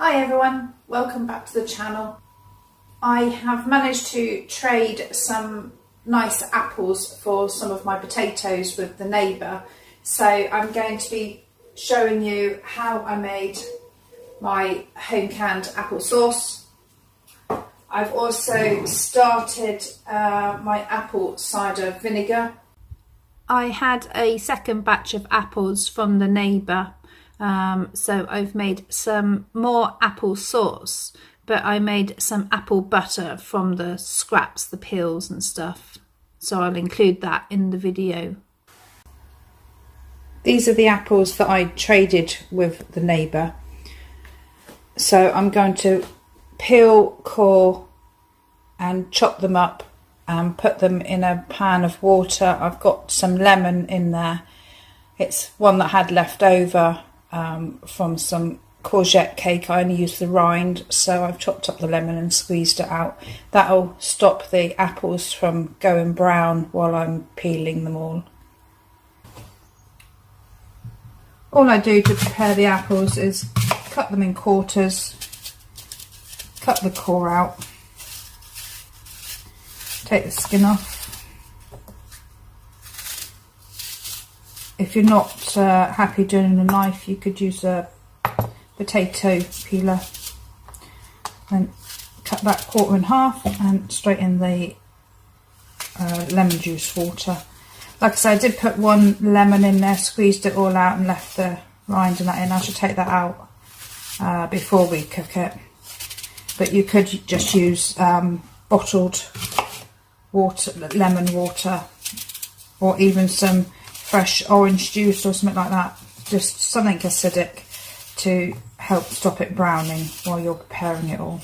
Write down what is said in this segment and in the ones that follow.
Hi everyone, welcome back to the channel. I have managed to trade some nice apples for some of my potatoes with the neighbour, so I'm going to be showing you how I made my home canned apple sauce. I've also started my apple cider vinegar. I had a second batch of apples from the neighbour, so I've made some more apple sauce, but I made some apple butter from the scraps, the peels and stuff, so I'll include that in the video. These are the apples that I traded with the neighbour, so I'm going to peel, core and chop them up and put them in a pan of water. I've got some lemon in there. It's one that had left over from some courgette cake. I only used the rind, so I've chopped up the lemon and squeezed it out. That'll stop the apples from going brown while I'm peeling them all. All I do to prepare the apples is cut them in quarters, cut the core out, take the skin off. If you're not happy doing a knife, you could use a potato peeler. Then cut that quarter in half and straight in the lemon juice water. Like I said, I did put one lemon in there, squeezed it all out and left the rind and that in. I should take that out before we cook it. But you could just use bottled water, lemon water, or even some fresh orange juice or something like that. Just something acidic to help stop it browning while you're preparing it all.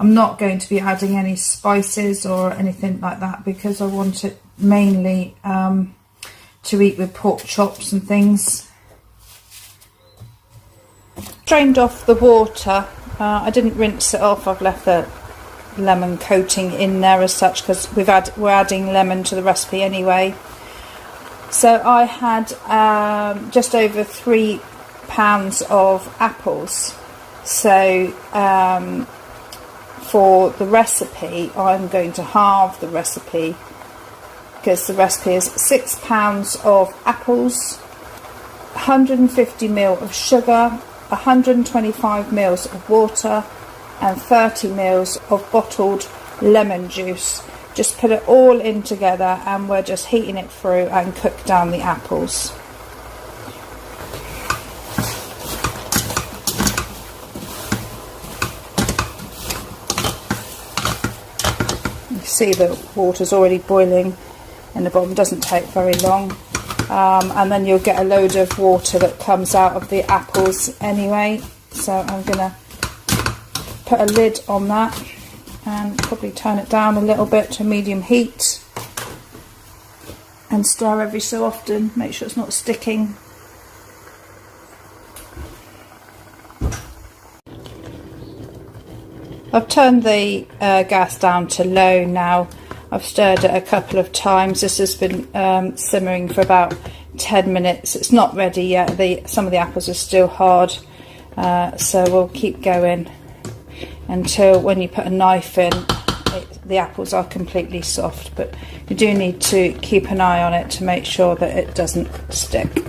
I'm not going to be adding any spices or anything like that because I want it mainly to eat with pork chops and things. Drained off the water. I didn't rinse it off. I've left the lemon coating in there as such because we're adding lemon to the recipe anyway. So I had just over 3 pounds of apples. So for the recipe, I'm going to halve the recipe because the recipe is 6 pounds of apples, 150 ml of sugar, 125 ml of water and 30 ml of bottled lemon juice. Just put it all in together and we're just heating it through and cook down the apples. See, the water's already boiling in the bottom, doesn't take very long, and then you'll get a load of water that comes out of the apples anyway. So I'm gonna put a lid on that and probably turn it down a little bit to medium heat and stir every so often, make sure it's not sticking. I've turned the gas down to low now. I've stirred it a couple of times. This has been simmering for about 10 minutes. It's not ready yet. Some of the apples are still hard, so we'll keep going until when you put a knife in, the apples are completely soft. But you do need to keep an eye on it to make sure that it doesn't stick.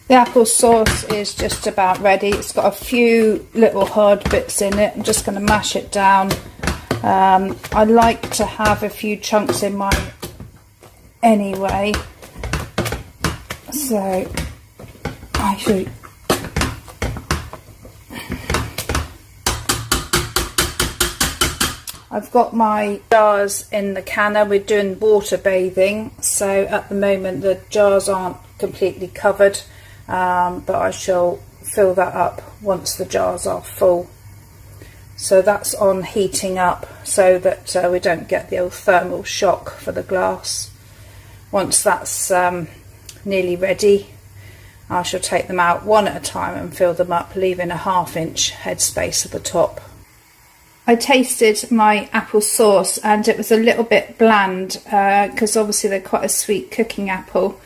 The apple sauce is just about ready. It's got a few little hard bits in it. I'm just going to mash it down. I like to have a few chunks in mine anyway. So I've got my jars in the canner. We're doing water bathing, so at the moment the jars aren't completely covered. But I shall fill that up once the jars are full. So that's on heating up so that we don't get the old thermal shock for the glass once that's nearly ready, I shall take them out one at a time and fill them up, leaving a 1/2 inch headspace at the top. I tasted my apple sauce and it was a little bit bland because obviously they're quite a sweet cooking apple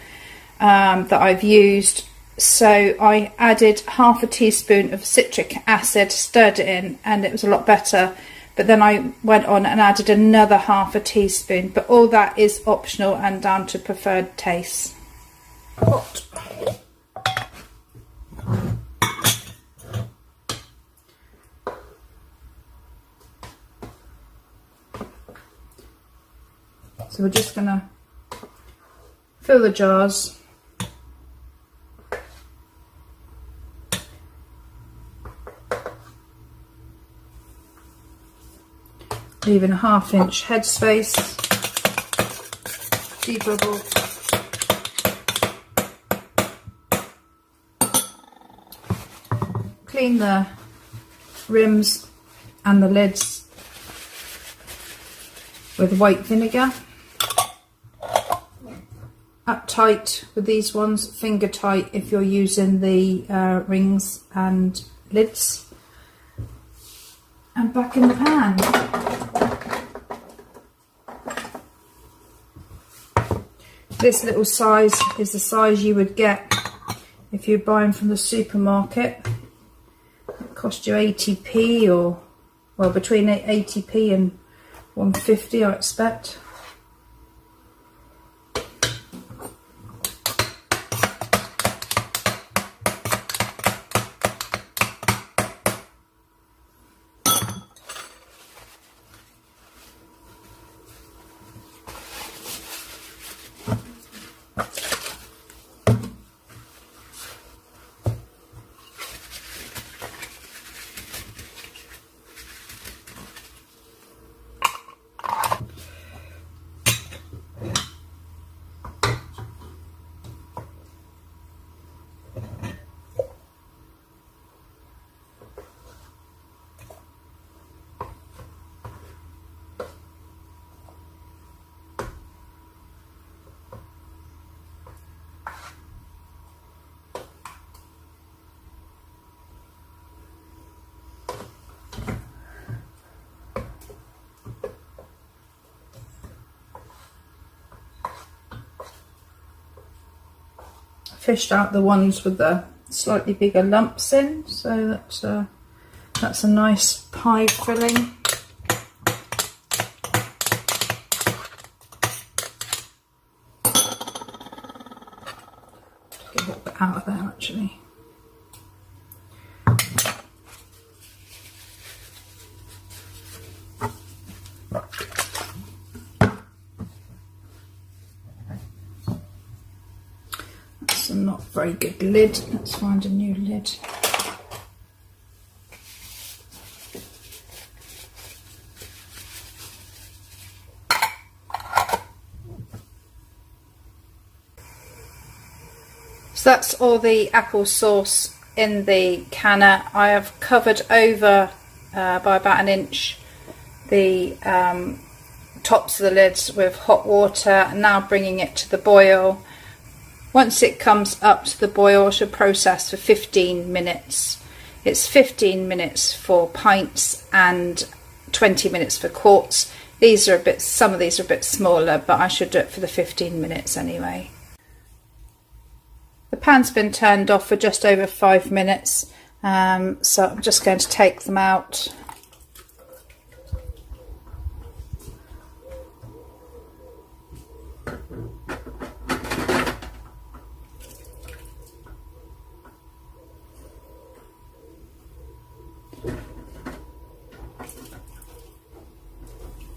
that I've used. So I added 1/2 teaspoon of citric acid, stirred it in, and it was a lot better. But then I went on and added another 1/2 teaspoon. But all that is optional and down to preferred taste. Hot. So we're just going to fill the jars. Leaving a 1/2 inch headspace. Debubble. Clean the rims and the lids with white vinegar. Up tight with these ones, finger tight if you're using the rings and lids. And back in the pan. This little size is the size you would get if you're buying from the supermarket. It cost you 80p, or well, between 80p and 150, I expect. Fished out the ones with the slightly bigger lumps in, so that's a nice pie filling. Get a little bit out of there actually. That's a not very good lid. Let's find a new lid. So that's all the apple sauce in the canner. I have covered over by about 1 inch the tops of the lids with hot water, and now bringing it to the boil. Once it comes up to the boil, I should process for 15 minutes. It's 15 minutes for pints and 20 minutes for quarts. These are some of these are a bit smaller, but I should do it for the 15 minutes anyway. The pan's been turned off for just over 5 minutes, so I'm just going to take them out.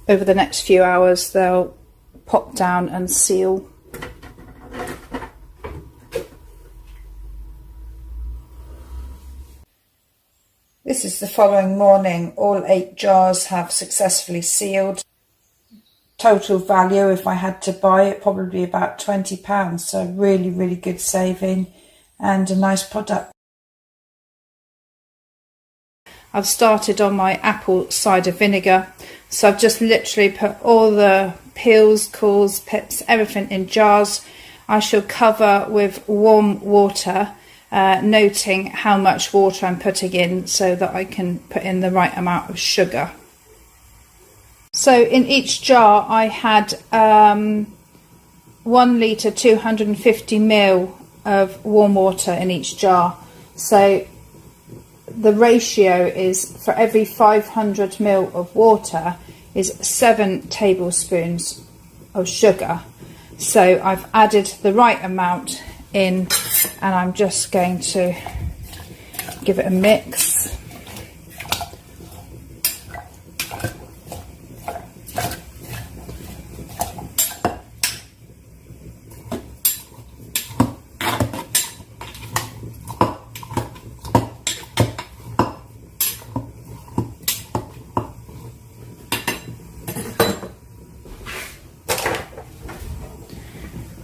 Over the next few hours they'll pop down and seal. This is the following morning. All 8 jars have successfully sealed. Total value, if I had to buy it, probably about £20. So really, really good saving and a nice product. I've started on my apple cider vinegar. So I've just literally put all the peels, cores, pips, everything in jars. I shall cover with warm water, noting how much water I'm putting in so that I can put in the right amount of sugar. So in each jar I had 1 litre 250 ml of warm water in each jar. So the ratio is, for every 500 ml of water is 7 tablespoons of sugar. So I've added the right amount in, and I'm just going to give it a mix.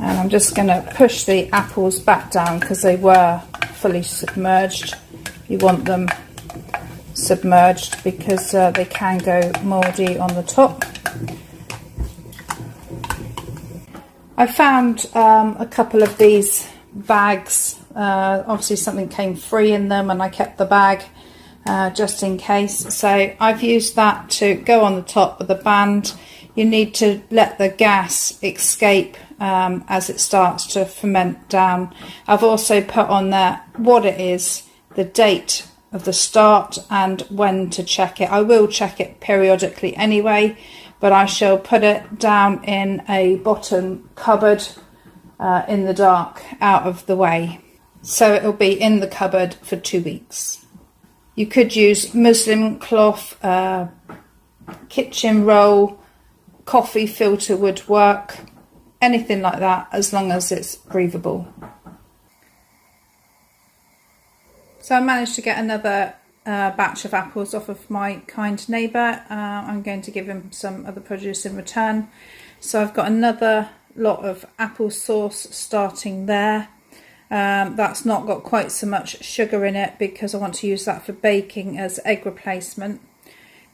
I'm just going to push the apples back down because they were fully submerged. You want them submerged because they can go mouldy on the top. I found a couple of these bags. Obviously something came free in them and I kept the bag just in case. So I've used that to go on the top with the band. You need to let the gas escape as it starts to ferment down. I've also put on there what it is, the date of the start and when to check it. I will check it periodically anyway, but I shall put it down in a bottom cupboard in the dark, out of the way. So it'll be in the cupboard for 2 weeks. You could use muslin cloth, kitchen roll, coffee filter would work, anything like that, as long as it's breathable. So I managed to get another batch of apples off of my kind neighbour. I'm going to give him some other produce in return. So I've got another lot of apple sauce starting there. That's not got quite so much sugar in it because I want to use that for baking as egg replacement.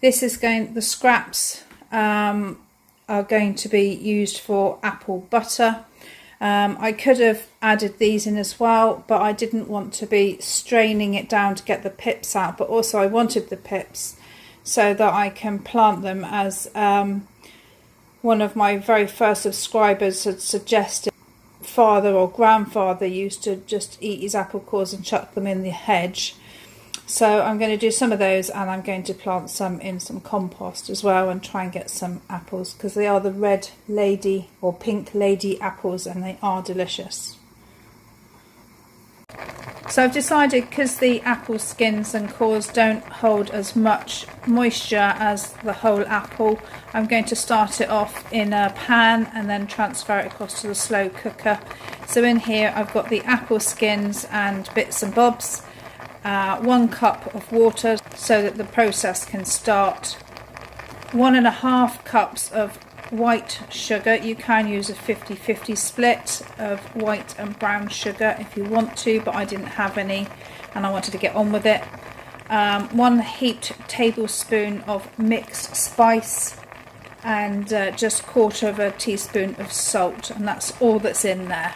This is the scraps are going to be used for apple butter. I could have added these in as well, but I didn't want to be straining it down to get the pips out, but also I wanted the pips so that I can plant them, as one of my very first subscribers had suggested. Father or grandfather used to just eat his apple cores and chuck them in the hedge. So I'm going to do some of those, and I'm going to plant some in some compost as well and try and get some apples, because they are the red lady or pink lady apples and they are delicious. So I've decided, because the apple skins and cores don't hold as much moisture as the whole apple, I'm going to start it off in a pan and then transfer it across to the slow cooker. So in here I've got the apple skins and bits and bobs. 1 cup of water so that the process can start. 1.5 cups of white sugar. You can use a 50-50 split of white and brown sugar if you want to, but I didn't have any and I wanted to get on with it. 1 heaped tablespoon of mixed spice and just 1/4 teaspoon of salt, and that's all that's in there.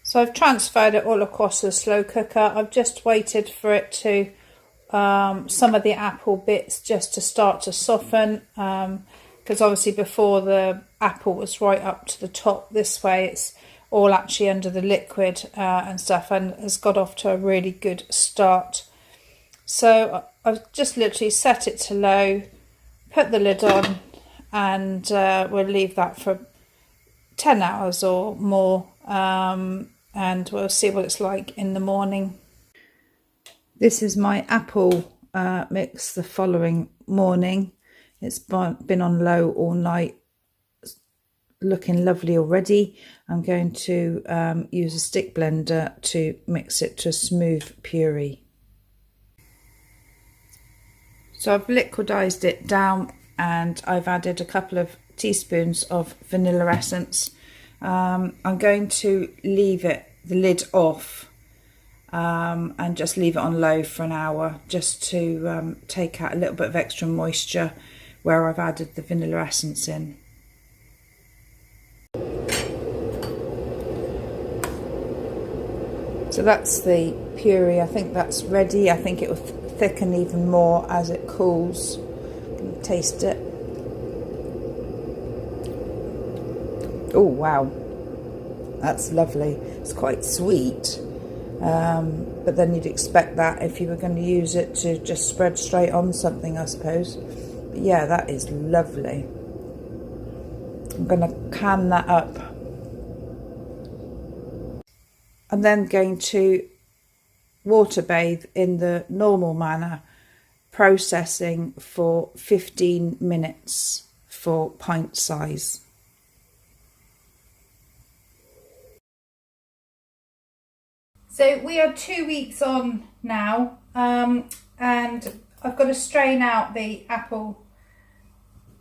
So I've transferred it all across the slow cooker. I've just waited for it to, some of the apple bits just to start to soften, because obviously before the apple was right up to the top this way, it's all actually under the liquid and stuff, and has got off to a really good start. So I've just literally set it to low, put the lid on, and we'll leave that for 10 hours or more. And we'll see what it's like in the morning. This is my apple mix the following morning. It's been on low all night, looking lovely already. I'm going to use a stick blender to mix it to a smooth puree. So I've liquidized it down and I've added a couple of teaspoons of vanilla essence. I'm going to leave the lid off and just leave it on low for an hour just to take out a little bit of extra moisture where I've added the vanilla essence in. So that's the puree. I think that's ready. I think it will thicken even more as it cools. Can you taste it? Oh wow, that's lovely. It's quite sweet, but then you'd expect that if you were going to use it to just spread straight on something, I suppose. But yeah, that is lovely. I'm going to can that up. I'm then going to water bathe in the normal manner, processing for 15 minutes for pint size. So we are 2 weeks on now, and I've got to strain out the apple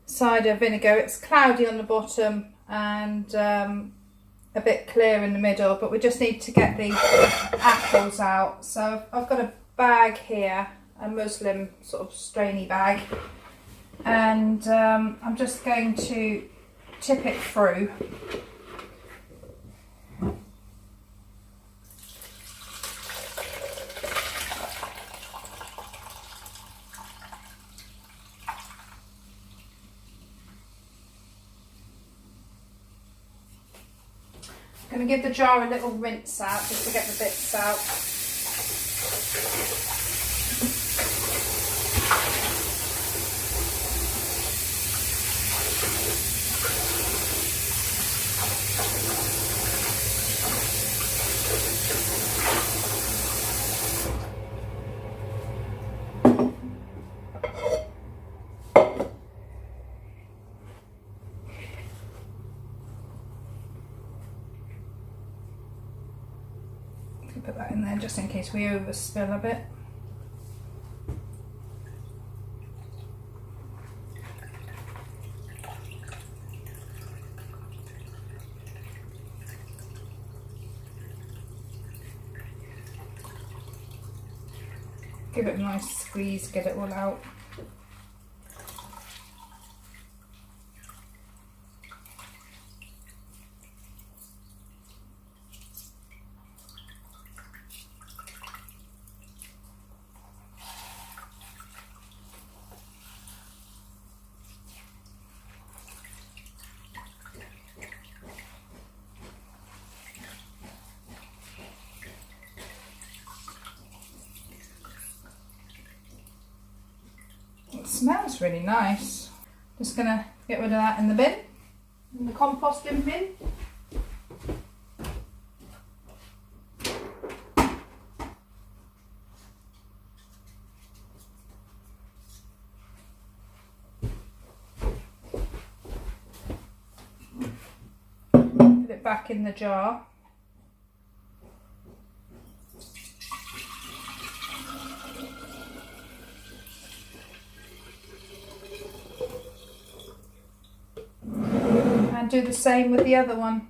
cider vinegar. It's cloudy on the bottom and a bit clear in the middle, but we just need to get the apples out. So I've got a bag here, a muslin sort of strainy bag, and I'm just going to tip it through. I'm going to give the jar a little rinse out just to get the bits out. Put that in there just in case we overspill a bit. Give it a nice squeeze, get it all out. It smells really nice. Just gonna get rid of that in the bin, in the composting bin. Put it back in the jar. And do the same with the other one.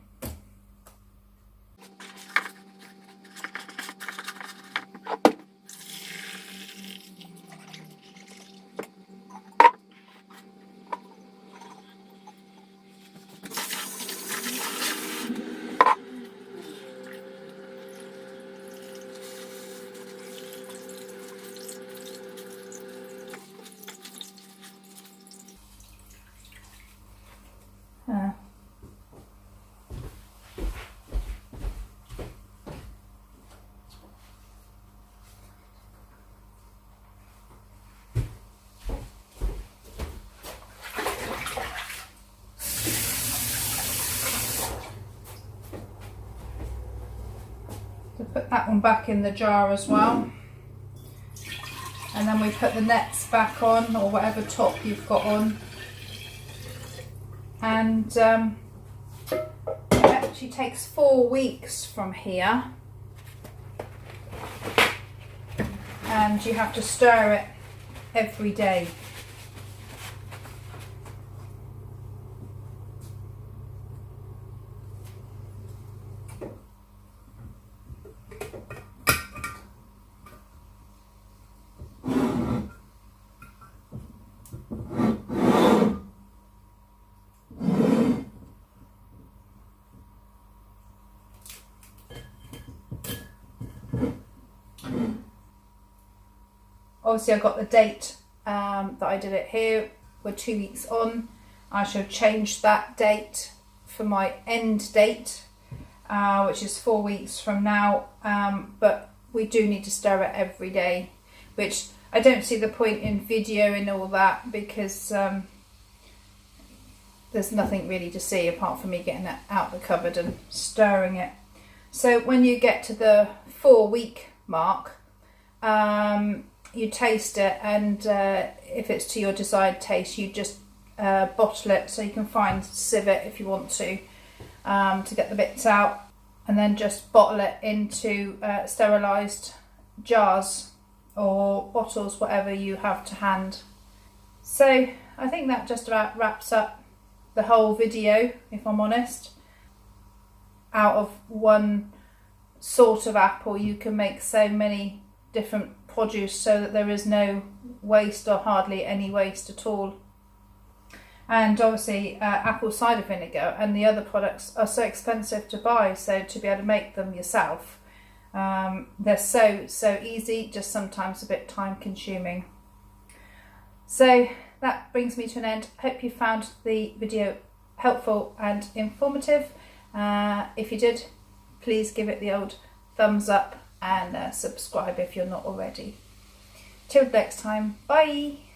So put that one back in the jar as well. And then we put the nets back on, or whatever top you've got on. And it actually takes 4 weeks from here. And you have to stir it every day. Obviously I got the date that I did it here. We're 2 weeks on. I should change that date for my end date, which is 4 weeks from now, but we do need to stir it every day, which I don't see the point in videoing all that, because there's nothing really to see apart from me getting it out the cupboard and stirring it. So when you get to the 4 week mark, you taste it, and if it's to your desired taste, you just bottle it, so you can find civet if you want to get the bits out, and then just bottle it into sterilised jars or bottles, whatever you have to hand. So I think that just about wraps up the whole video, if I'm honest. Out of one sort of apple you can make so many different produce, so that there is no waste, or hardly any waste at all. And obviously apple cider vinegar and the other products are so expensive to buy, so to be able to make them yourself, they're so easy, just sometimes a bit time consuming. So that brings me to an end. Hope you found the video helpful and informative. If you did, please give it the old thumbs up and subscribe if you're not already. Till next time, bye!